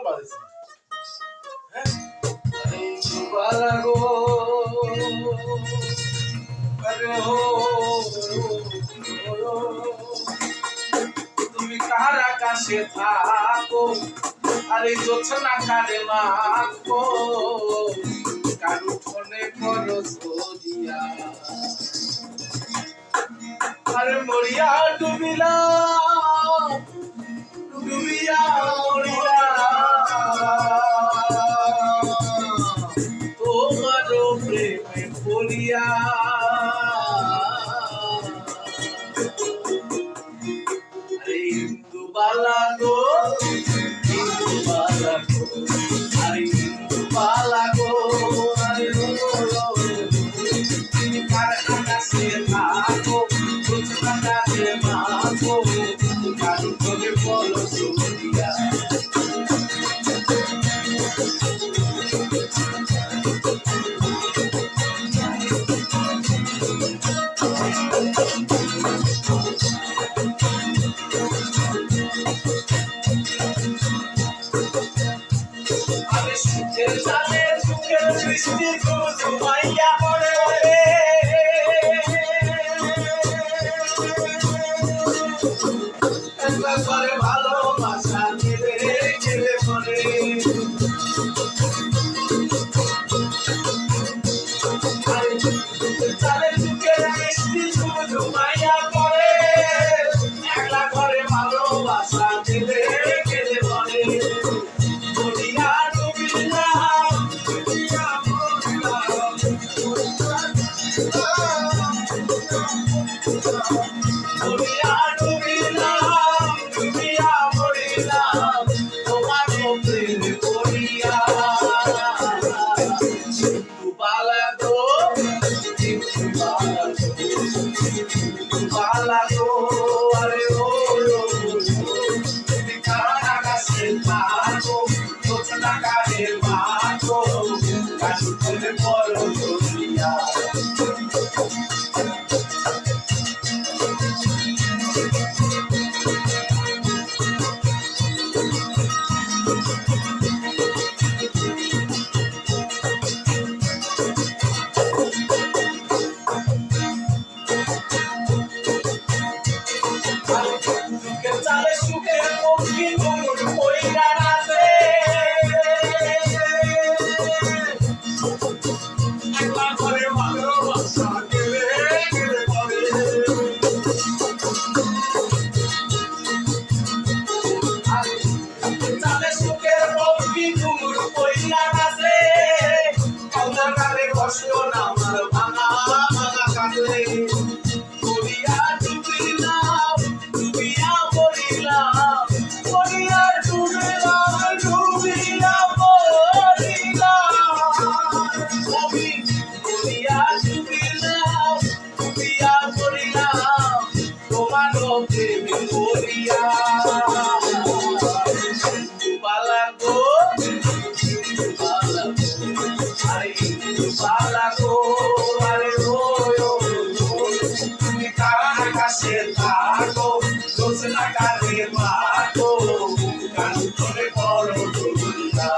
বাজেছে। হ্যাঁ আরে বালা গো আরে হো তুমি কার আকাশে থাকো আরে জোছনা কারে মাখো কার উঠোনে করো সরিয়া আরে মরিয়া ডুবিলা ডুবিয়া মরিয়া তোমার প্রেমে পড়িয়া আরে হিন্দু বালা গো হিন্দু বালা গো আরে হিন্দু বালা গো আরে তুমি কার আকাশে থাকো জোছনা কারে মাখো কার উঠোনে করো সরিয়া আরে সুখের জানে সুখের বৃষ্টি ঘুমাইয়া পড়ে রে একবার করে ভালোবাসা দিলে ছেড়ে পড়ে আরে সুখের জানে সুখের বৃষ্টি ঘুমাইয়া পড়ে একলা করে ভালোবাসা দিলে কেঁদে পড়ে মরিয়া ডুবিলা ডুবিয়া মরিলা মরিয়া ডুবিলা ডুবিয়া মরিলা তোমার প্রেমে পড়িয়া হিন্দু বালা গো হিন্দু বালা গো হিন্দু বালা গো আরে ও তুমি কার আকাশে থাকো জোছনা কারে মাখো কার উঠোনে করো সরিয়া সুখের চালে সুখের পক্ষী ঘুমুর কইরা নাচে একলা ঘরে ভালোবাসা গেলে গেলে পড়ে চালে সুখের পক্ষী ঘুমুর কইরা নাচে কাউদার কালে কষ্ট না আমার ভাঙা ভাঙা কাঁদে মরিয়া ডুবিলাম ডুবিয়া মরিলাম মরিয়া ডুবিলাম ডুবিয়া মরিলাম আমি মরিয়া ডুবিলাম ডুবিয়া মরিলাম তোমার প্রেমে পড়িয়া হিন্দু বালা গো হিন্দু বালা গো আরে হিন্দু বালা গো আরে ও তুমি কার আকাশে থাকো জোছনা কারে মাখো কার উঠোনে করো সরিয়া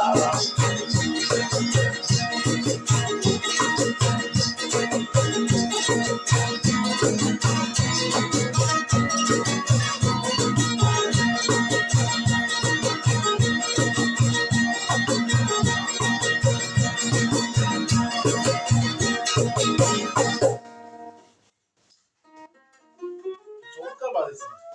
চমৎকার বাজেছে।